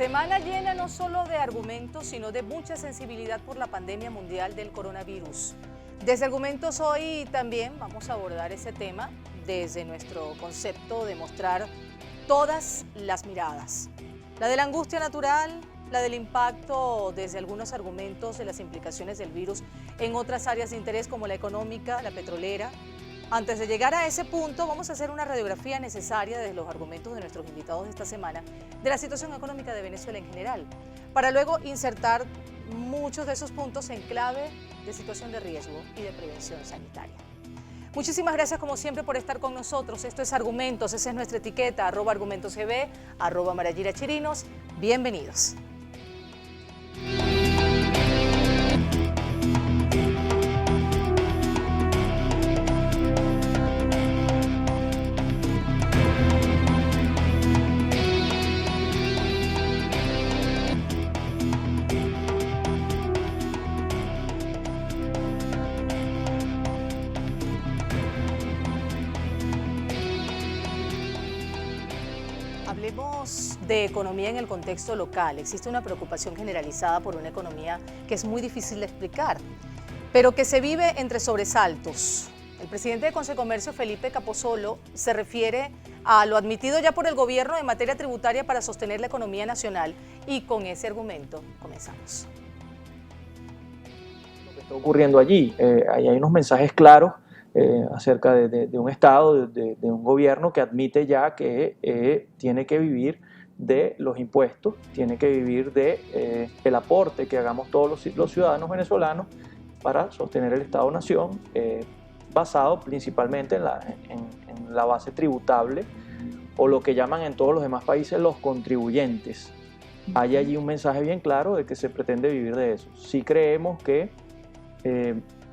Semana llena no solo de argumentos, sino de mucha sensibilidad por la pandemia mundial del coronavirus. Desde Argumentos hoy también vamos a abordar ese tema desde nuestro concepto de mostrar todas las miradas. La de la angustia natural, la del impacto desde algunos argumentos de las implicaciones del virus en otras áreas de interés como la económica, la petrolera. Antes de llegar a ese punto, vamos a hacer una radiografía necesaria desde los argumentos de nuestros invitados de esta semana de la situación económica de Venezuela en general, para luego insertar muchos de esos puntos en clave de situación de riesgo y de prevención sanitaria. Muchísimas gracias como siempre por estar con nosotros. Esto es Argumentos, esa es nuestra etiqueta, @argumentosgb, @marayirachirinos. Bienvenidos. Hablemos de economía en el contexto local. Existe una preocupación generalizada por una economía que es muy difícil de explicar, pero que se vive entre sobresaltos. El presidente de Consecomercio, Felipe Capozolo, se refiere a lo admitido ya por el gobierno en materia tributaria para sostener la economía nacional y con ese argumento comenzamos. Lo que está ocurriendo allí, ahí hay unos mensajes claros acerca de un Estado, de un gobierno que admite ya que tiene que vivir de los impuestos, tiene que vivir del aporte que hagamos todos los ciudadanos venezolanos para sostener el Estado-Nación, basado principalmente en la base tributable, o lo que llaman en todos los demás países los contribuyentes. Hay allí un mensaje bien claro de que se pretende vivir de eso. Sí creemos que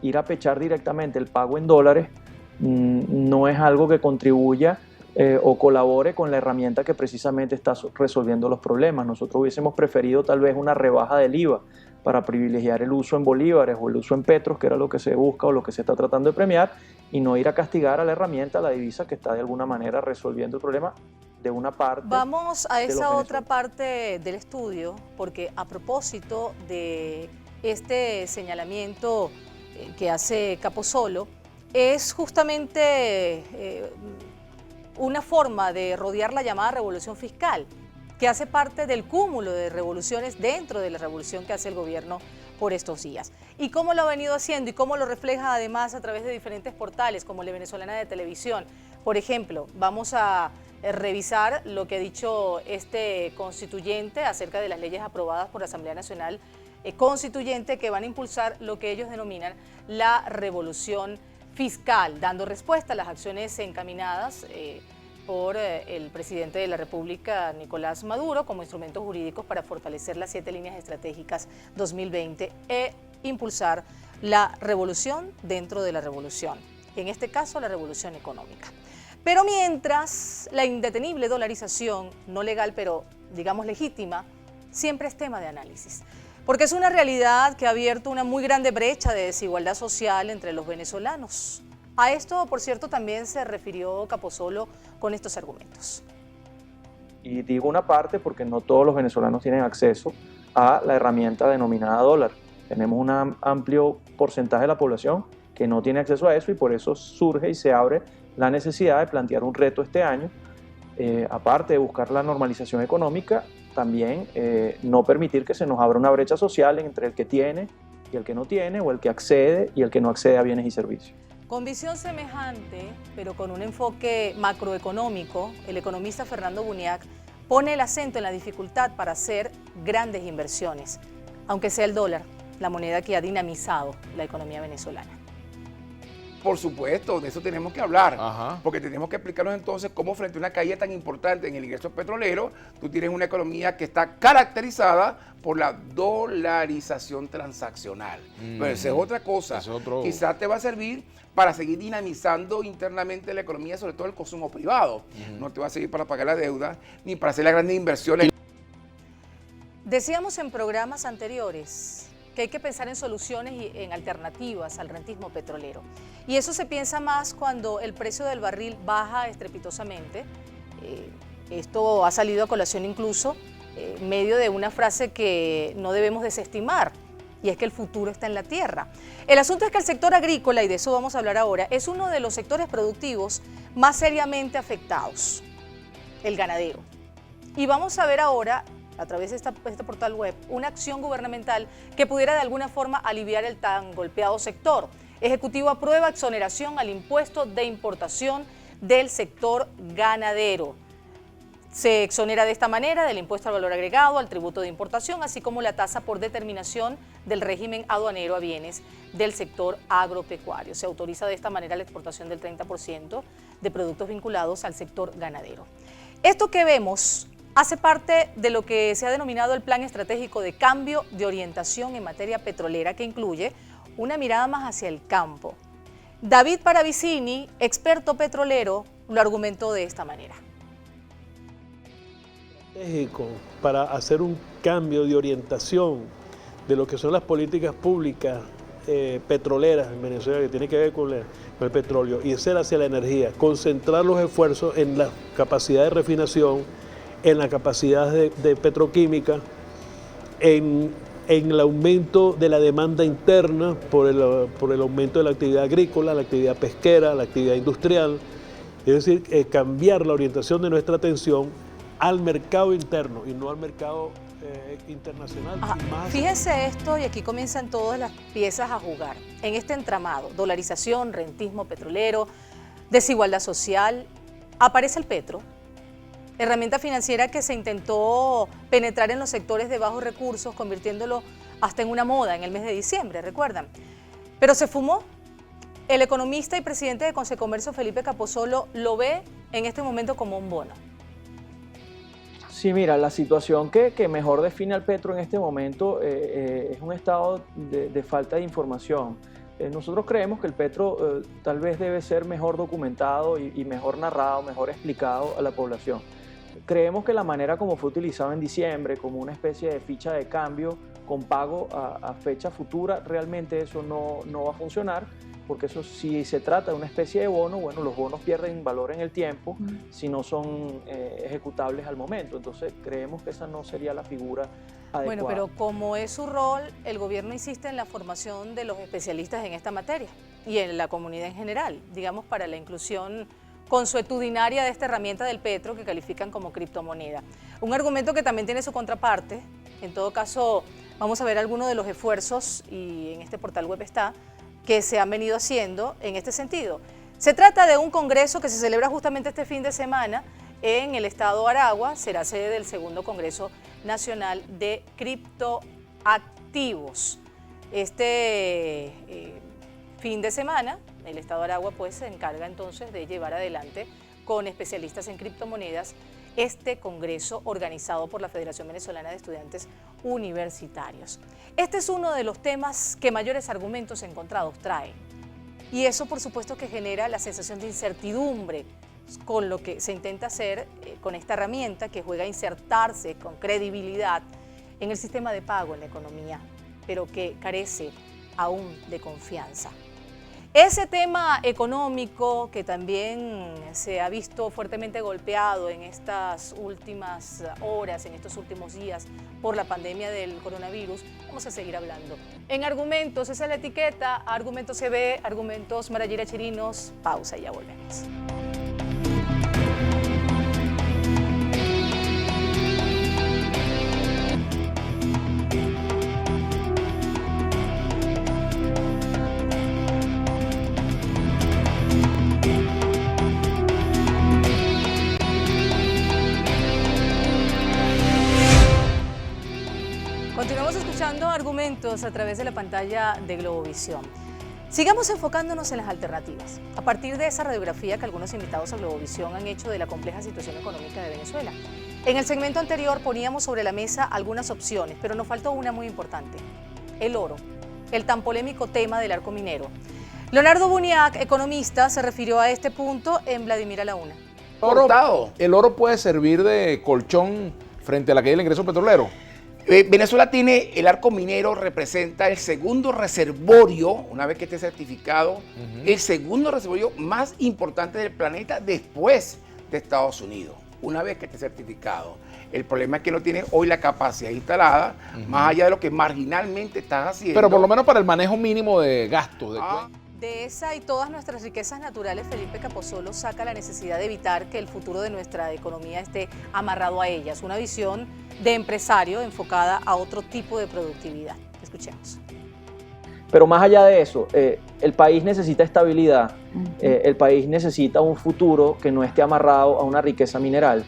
ir a pechar directamente el pago en dólares no es algo que contribuya o colabore con la herramienta que precisamente está resolviendo los problemas. Nosotros hubiésemos preferido tal vez una rebaja del IVA para privilegiar el uso en bolívares o el uso en petros, que era lo que se busca o lo que se está tratando de premiar, y no ir a castigar a la herramienta, a la divisa que está de alguna manera resolviendo el problema de una parte. Vamos a esa otra parte del estudio, porque a propósito de este señalamiento que hace Capozolo, es justamente una forma de rodear la llamada revolución fiscal, que hace parte del cúmulo de revoluciones dentro de la revolución que hace el gobierno por estos días. Y cómo lo ha venido haciendo y cómo lo refleja además a través de diferentes portales como la Venezolana de Televisión. Por ejemplo, vamos a revisar lo que ha dicho este constituyente acerca de las leyes aprobadas por la Asamblea Nacional Constituyente que van a impulsar lo que ellos denominan la revolución fiscal, dando respuesta a las acciones encaminadas por el presidente de la República, Nicolás Maduro, como instrumentos jurídicos para fortalecer las 7 líneas estratégicas 2020 e impulsar la revolución dentro de la revolución, en este caso la revolución económica. Pero mientras la indetenible dolarización, no legal pero digamos legítima, siempre es tema de análisis, porque es una realidad que ha abierto una muy grande brecha de desigualdad social entre los venezolanos. A esto, por cierto, también se refirió Capozolo con estos argumentos. Y digo una parte porque no todos los venezolanos tienen acceso a la herramienta denominada dólar. Tenemos un amplio porcentaje de la población que no tiene acceso a eso y por eso surge y se abre la necesidad de plantear un reto este año, aparte de buscar la normalización económica, también no permitir que se nos abra una brecha social entre el que tiene y el que no tiene, o el que accede y el que no accede a bienes y servicios. Con visión semejante, pero con un enfoque macroeconómico, el economista Fernando Buniac pone el acento en la dificultad para hacer grandes inversiones, aunque sea el dólar, la moneda que ha dinamizado la economía venezolana. Por supuesto, de eso tenemos que hablar, Ajá. porque tenemos que explicarnos entonces cómo frente a una caída tan importante en el ingreso petrolero, tú tienes una economía que está caracterizada por la dolarización transaccional. Pero esa es otra cosa. Quizás te va a servir para seguir dinamizando internamente la economía, sobre todo el consumo privado. No te va a servir para pagar la deuda, ni para hacer las grandes inversiones. Decíamos en programas anteriores que hay que pensar en soluciones y en alternativas al rentismo petrolero. Y eso se piensa más cuando el precio del barril baja estrepitosamente. Esto ha salido a colación incluso medio de una frase que no debemos desestimar, y es que el futuro está en la tierra. El asunto es que el sector agrícola, y de eso vamos a hablar ahora, es uno de los sectores productivos más seriamente afectados, el ganadero. Y vamos a ver ahora, a través de este portal web, una acción gubernamental que pudiera de alguna forma aliviar el tan golpeado sector. Ejecutivo aprueba exoneración al impuesto de importación del sector ganadero. Se exonera de esta manera del impuesto al valor agregado, al tributo de importación, así como la tasa por determinación del régimen aduanero a bienes del sector agropecuario. Se autoriza de esta manera la exportación del 30% de productos vinculados al sector ganadero. Esto que vemos hace parte de lo que se ha denominado el Plan Estratégico de Cambio de Orientación en materia petrolera, que incluye una mirada más hacia el campo. David Paravicini, experto petrolero, lo argumentó de esta manera. Estratégico para hacer un cambio de orientación de lo que son las políticas públicas petroleras en Venezuela, que tiene que ver con el petróleo, y ser hacia la energía, concentrar los esfuerzos en la capacidad de refinación, en la capacidad de petroquímica, en el aumento de la demanda interna por el aumento de la actividad agrícola, la actividad pesquera, la actividad industrial, es decir, cambiar la orientación de nuestra atención al mercado interno y no al mercado internacional. Fíjense esto, y aquí comienzan todas las piezas a jugar. En este entramado, dolarización, rentismo petrolero, desigualdad social, aparece el petro, herramienta financiera que se intentó penetrar en los sectores de bajos recursos, convirtiéndolo hasta en una moda en el mes de diciembre, ¿recuerdan? Pero se fumó. El economista y presidente de Consecomercio, Felipe Capozolo, lo ve en este momento como un bono. Sí, mira, la situación que mejor define al petro en este momento es un estado de falta de información. Nosotros creemos que el petro tal vez debe ser mejor documentado y mejor narrado, mejor explicado a la población. Creemos que la manera como fue utilizado en diciembre, como una especie de ficha de cambio con pago a fecha futura, realmente eso no va a funcionar, porque eso, si se trata de una especie de bono, bueno, los bonos pierden valor en el tiempo si no son ejecutables al momento. Entonces creemos que esa no sería la figura adecuada. Bueno, pero como es su rol, el gobierno insiste en la formación de los especialistas en esta materia y en la comunidad en general, digamos, para la inclusión consuetudinaria de esta herramienta del petro que califican como criptomoneda. Un argumento que también tiene su contraparte. En todo caso, vamos a ver algunos de los esfuerzos, y en este portal web está, que se han venido haciendo en este sentido. Se trata de un congreso que se celebra justamente este fin de semana en el estado Aragua. Será sede del segundo Congreso Nacional de Criptoactivos. Este fin de semana, el estado Aragua pues se encarga entonces de llevar adelante con especialistas en criptomonedas este congreso organizado por la Federación Venezolana de Estudiantes Universitarios. Este es uno de los temas que mayores argumentos encontrados trae, y eso por supuesto que genera la sensación de incertidumbre con lo que se intenta hacer con esta herramienta que juega a insertarse con credibilidad en el sistema de pago en la economía, pero que carece aún de confianza. Ese tema económico que también se ha visto fuertemente golpeado en estas últimas horas, en estos últimos días, por la pandemia del coronavirus, vamos a seguir hablando. En Argumentos, esa es la etiqueta, Argumentos CB, Argumentos Marayira Chirinos, pausa y ya volvemos. Continuamos escuchando Argumentos a través de la pantalla de Globovisión. Sigamos enfocándonos en las alternativas, a partir de esa radiografía que algunos invitados a Globovisión han hecho de la compleja situación económica de Venezuela. En el segmento anterior poníamos sobre la mesa algunas opciones, pero nos faltó una muy importante: el oro, el tan polémico tema del arco minero. Leonardo Buniac, economista, se refirió a este punto en Vladimir a la Una. El oro puede servir de colchón frente a la caída del ingreso petrolero. Venezuela tiene, el arco minero representa el segundo reservorio, una vez que esté certificado, el segundo reservorio más importante del planeta después de Estados Unidos, una vez que esté certificado. El problema es que no tienes hoy la capacidad instalada, más allá de lo que marginalmente estás haciendo. Pero por lo menos para el manejo mínimo de gastos. De esa y todas nuestras riquezas naturales, Felipe Capozolo saca la necesidad de evitar que el futuro de nuestra economía esté amarrado a ellas. Una visión de empresario enfocada a otro tipo de productividad. Escuchemos. Pero más allá de eso, el país necesita estabilidad, el país necesita un futuro que no esté amarrado a una riqueza mineral.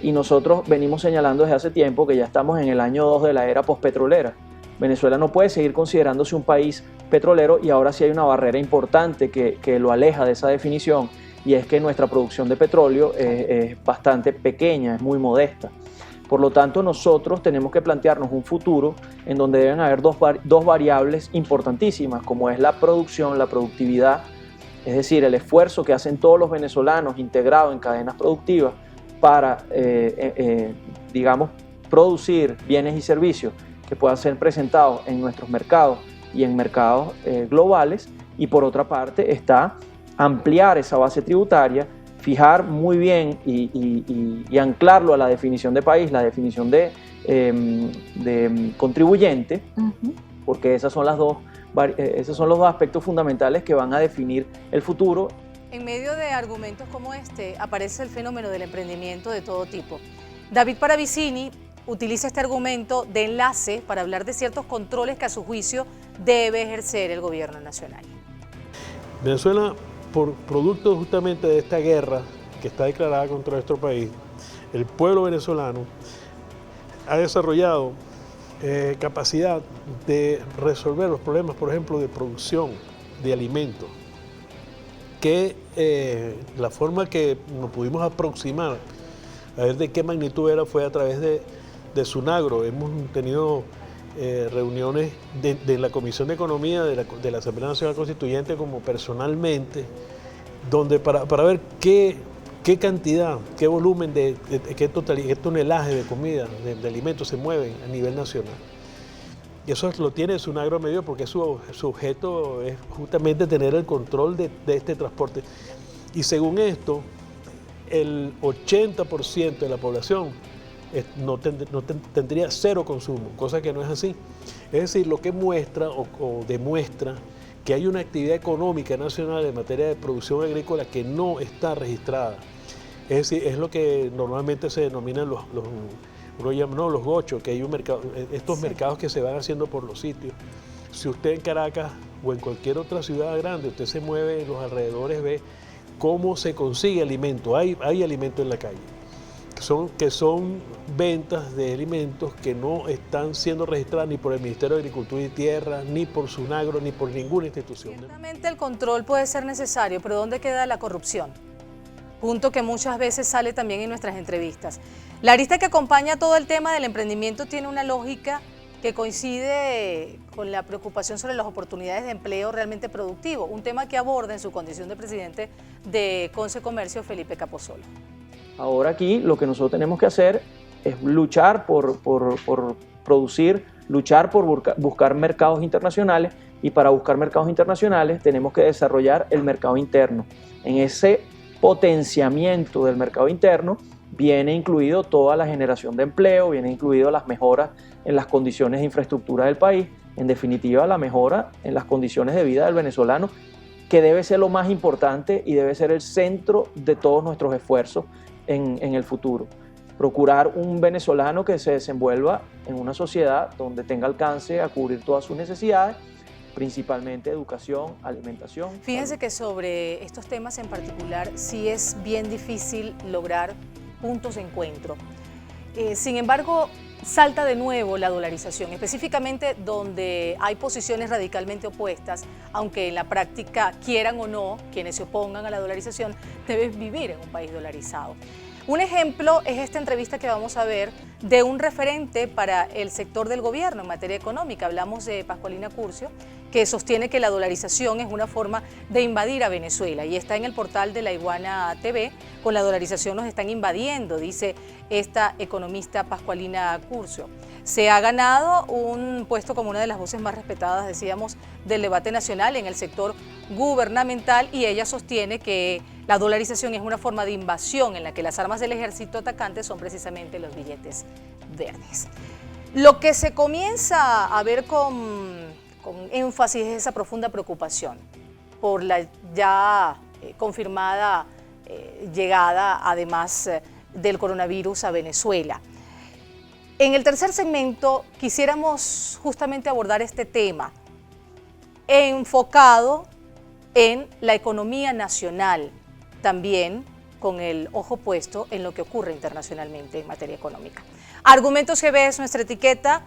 Y nosotros venimos señalando desde hace tiempo que ya estamos en el año 2 de la era postpetrolera. Venezuela no puede seguir considerándose un país petrolero y ahora sí hay una barrera importante que lo aleja de esa definición, y es que nuestra producción de petróleo es bastante pequeña, es muy modesta. Por lo tanto, nosotros tenemos que plantearnos un futuro en donde deben haber dos variables importantísimas, como es la producción, la productividad, es decir, el esfuerzo que hacen todos los venezolanos integrados en cadenas productivas para, digamos, producir bienes y servicios que puedan ser presentados en nuestros mercados y en mercados globales. Y por otra parte está ampliar esa base tributaria, fijar muy bien y anclarlo a la definición de país, la definición de contribuyente, porque esos son los dos aspectos fundamentales que van a definir el futuro. En medio de argumentos como este aparece el fenómeno del emprendimiento de todo tipo. David Paravicini utiliza este argumento de enlace para hablar de ciertos controles que a su juicio debe ejercer el gobierno nacional. Venezuela, por producto justamente de esta guerra que está declarada contra nuestro país, el pueblo venezolano ha desarrollado capacidad de resolver los problemas, por ejemplo, de producción de alimentos, que la forma que nos pudimos aproximar a ver de qué magnitud era fue a través de SUNAGRO. Hemos tenido reuniones de la Comisión de Economía de la Asamblea Nacional Constituyente como personalmente, donde para ver qué cantidad, qué volumen, qué tonelaje de comida, de alimentos se mueven a nivel nacional. Y eso lo tiene SUNAGRO medio porque su objeto es justamente tener el control de este transporte. Y según esto, el 80% de la población tendría cero consumo, cosa que no es así. Es decir, lo que muestra o demuestra que hay una actividad económica nacional en materia de producción agrícola que no está registrada. Es decir, es lo que normalmente se denominan los gochos, que hay un mercado, estos mercados que se van haciendo por los sitios. Si usted en Caracas o en cualquier otra ciudad grande, usted se mueve en los alrededores, ve cómo se consigue alimento. Hay alimento en la calle, que son ventas de alimentos que no están siendo registradas ni por el Ministerio de Agricultura y Tierra, ni por SUNAGRO, ni por ninguna institución. Ciertamente el control puede ser necesario, pero ¿dónde queda la corrupción? Punto que muchas veces sale también en nuestras entrevistas. La arista que acompaña todo el tema del emprendimiento tiene una lógica que coincide con la preocupación sobre las oportunidades de empleo realmente productivo, un tema que aborda en su condición de presidente de Concecomercio Felipe Capozolo. Ahora aquí lo que nosotros tenemos que hacer es luchar por producir, luchar por buscar mercados internacionales, y para buscar mercados internacionales tenemos que desarrollar el mercado interno. En ese potenciamiento del mercado interno viene incluido toda la generación de empleo, viene incluido las mejoras en las condiciones de infraestructura del país, en definitiva la mejora en las condiciones de vida del venezolano, que debe ser lo más importante y debe ser el centro de todos nuestros esfuerzos en el futuro. Procurar un venezolano que se desenvuelva en una sociedad donde tenga alcance a cubrir todas sus necesidades, principalmente educación, alimentación. Fíjense que sobre estos temas en particular sí es bien difícil lograr puntos de encuentro. Sin embargo, salta de nuevo la dolarización, específicamente donde hay posiciones radicalmente opuestas, aunque en la práctica quieran o no, quienes se opongan a la dolarización deben vivir en un país dolarizado. Un ejemplo es esta entrevista que vamos a ver de un referente para el sector del gobierno en materia económica. Hablamos de Pascualina Curcio, que sostiene que la dolarización es una forma de invadir a Venezuela y está en el portal de La Iguana TV. Con la dolarización nos están invadiendo, dice esta economista Pascualina Curcio. se ha ganado un puesto como una de las voces más respetadas, decíamos, del debate nacional en el sector gubernamental, y ella sostiene que la dolarización es una forma de invasión en la que las armas del ejército atacante son precisamente los billetes verdes. Lo que se comienza a ver con énfasis es esa profunda preocupación por la ya confirmada llegada, además del coronavirus, a Venezuela. En el tercer segmento quisiéramos justamente abordar este tema, enfocado en la economía nacional, también con el ojo puesto en lo que ocurre internacionalmente en materia económica. Argumentos GB es nuestra etiqueta.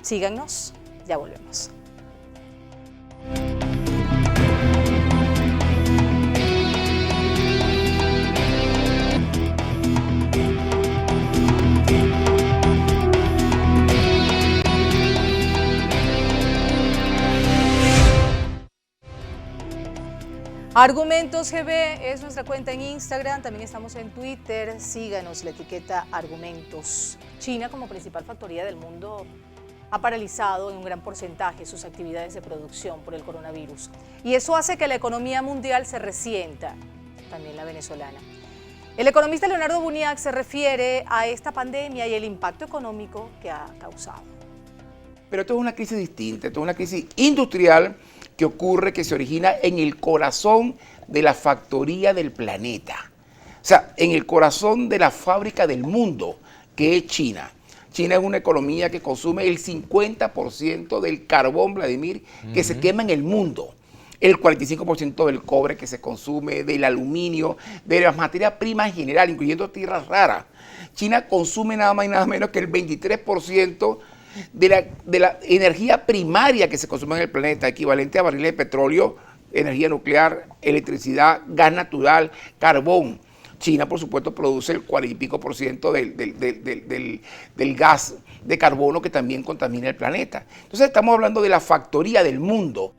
Síganos, ya volvemos. Argumentos GB es nuestra cuenta en Instagram, también estamos en Twitter, síganos, la etiqueta Argumentos. China, como principal factoría del mundo, ha paralizado en un gran porcentaje sus actividades de producción por el coronavirus. Y eso hace que la economía mundial se resienta, también la venezolana. El economista Leonardo Buniac se refiere a esta pandemia y el impacto económico que ha causado. Pero esto es una crisis distinta, esto es una crisis industrial que ocurre, que se origina en el corazón de la factoría del planeta. O sea, en el corazón de la fábrica del mundo, que es China. China es una economía que consume el 50% del carbón, Vladimir, que se quema en el mundo. El 45% del cobre que se consume, del aluminio, de las materias primas en general, incluyendo tierras raras. China consume nada más y nada menos que el 23% de la energía primaria que se consume en el planeta, equivalente a barriles de petróleo, energía nuclear, electricidad, gas natural, carbón. China, por supuesto, produce el 40 y pico por ciento del gas de carbono que también contamina el planeta. Entonces estamos hablando de la factoría del mundo.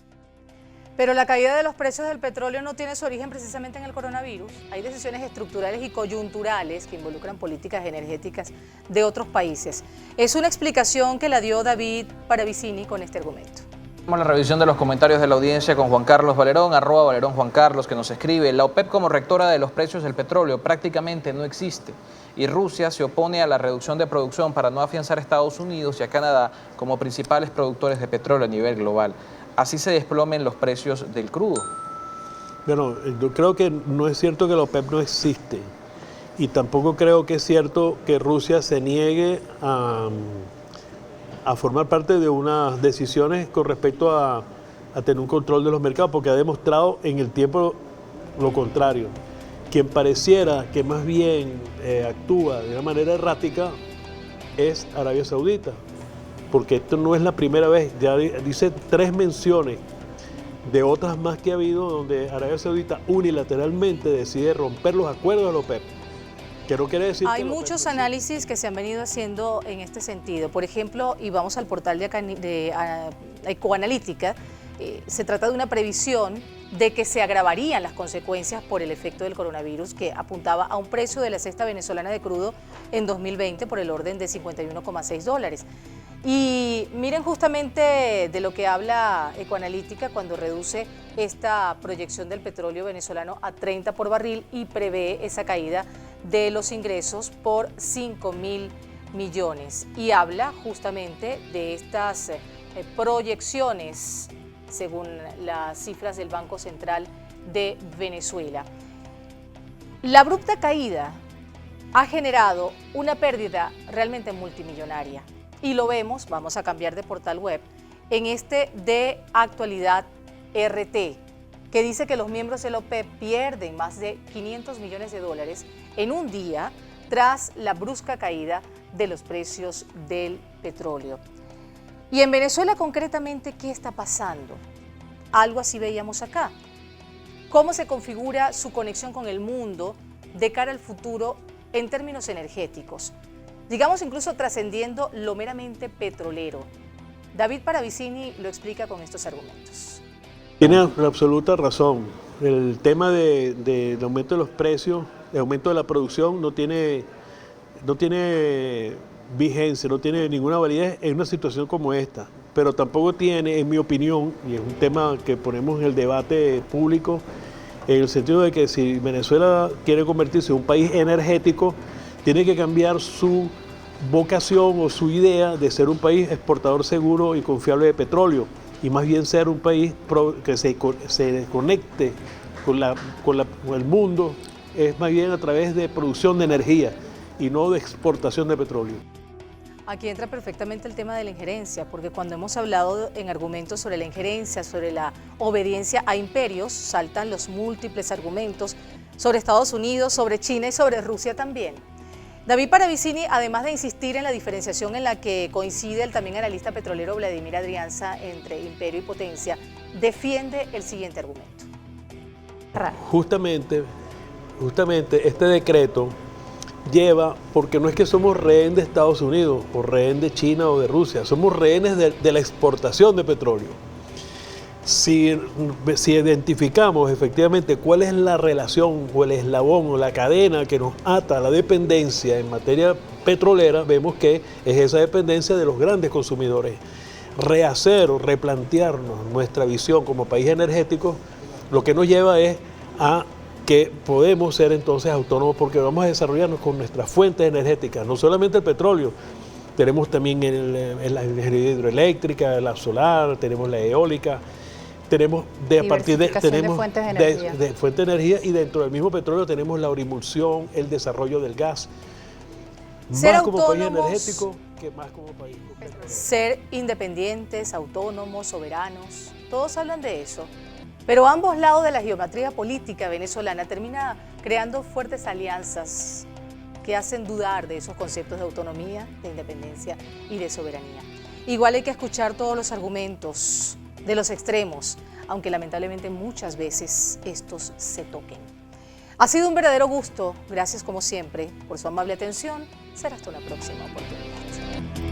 Pero la caída de los precios del petróleo no tiene su origen precisamente en el coronavirus. Hay decisiones estructurales y coyunturales que involucran políticas energéticas de otros países. Es una explicación que la dio David Paravicini con este argumento. Vamos a la revisión de los comentarios de la audiencia con Juan Carlos Valerón, @Valerón Juan Carlos, que nos escribe: la OPEP como rectora de los precios del petróleo prácticamente no existe y Rusia se opone a la reducción de producción para no afianzar a Estados Unidos y a Canadá como principales productores de petróleo a nivel global. Así se desplomen los precios del crudo. Bueno, yo creo que no es cierto que la OPEP no existe y tampoco creo que es cierto que Rusia se niegue a formar parte de unas decisiones con respecto a tener un control de los mercados, porque ha demostrado en el tiempo lo contrario. Quien pareciera que más bien actúa de una manera errática es Arabia Saudita, porque esto no es la primera vez, ya dice 3 menciones de otras más que ha habido donde Arabia Saudita unilateralmente decide romper los acuerdos de la OPEP. Que no quiere decir Hay que muchos análisis que se han venido haciendo en este sentido. Por ejemplo, y vamos al portal de Ecoanalítica, se trata de una previsión de que se agravarían las consecuencias por el efecto del coronavirus, que apuntaba a un precio de la cesta venezolana de crudo en 2020 por el orden de $51,6. Y miren justamente de lo que habla Ecoanalítica cuando reduce esta proyección del petróleo venezolano a 30 por barril y prevé esa caída de los ingresos por 5.000 millones. Y habla justamente de estas proyecciones según las cifras del Banco Central de Venezuela. La abrupta caída ha generado una pérdida realmente multimillonaria. Y lo vemos, vamos a cambiar de portal web, en este de Actualidad RT, que dice que los miembros de la OPEP pierden más de $500 millones en un día tras la brusca caída de los precios del petróleo. Y en Venezuela concretamente, ¿qué está pasando? Algo así veíamos acá. ¿Cómo se configura su conexión con el mundo de cara al futuro en términos energéticos? Digamos incluso trascendiendo lo meramente petrolero. David Paravicini lo explica con estos argumentos. Tiene absoluta razón. El tema del aumento de los precios, el aumento de la producción no tiene vigencia, no tiene ninguna validez en una situación como esta, pero tampoco tiene, en mi opinión, y es un tema que ponemos en el debate público, en el sentido de que si Venezuela quiere convertirse en un país energético, tiene que cambiar su vocación o su idea de ser un país exportador seguro y confiable de petróleo, y más bien ser un país que se conecte con el mundo, es más bien a través de producción de energía y no de exportación de petróleo. Aquí entra perfectamente el tema de la injerencia, porque cuando hemos hablado en argumentos sobre la injerencia, sobre la obediencia a imperios, saltan los múltiples argumentos sobre Estados Unidos, sobre China y sobre Rusia también. David Paravicini, además de insistir en la diferenciación en la que coincide el también analista petrolero Vladimir Adrianza entre imperio y potencia, defiende el siguiente argumento. Justamente este decreto lleva, porque no es que somos rehén de Estados Unidos o rehén de China o de Rusia, somos rehenes de la exportación de petróleo. Si identificamos efectivamente cuál es la relación o el eslabón o la cadena que nos ata a la dependencia en materia petrolera, vemos que es esa dependencia de los grandes consumidores. Rehacer o replantearnos nuestra visión como país energético, lo que nos lleva es a que podemos ser entonces autónomos porque vamos a desarrollarnos con nuestras fuentes energéticas, no solamente el petróleo, tenemos también la energía hidroeléctrica, la solar, tenemos la eólica, tenemos de fuente de energía y dentro del mismo petróleo tenemos la orimulsión, el desarrollo del gas, Ser más como país autónomos, energético que más como país petrolero. Ser independientes, autónomos, soberanos, todos hablan de eso. Pero ambos lados de la geometría política venezolana termina creando fuertes alianzas que hacen dudar de esos conceptos de autonomía, de independencia y de soberanía. Igual hay que escuchar todos los argumentos de los extremos, aunque lamentablemente muchas veces estos se toquen. Ha sido un verdadero gusto, gracias como siempre por su amable atención, será hasta una próxima oportunidad.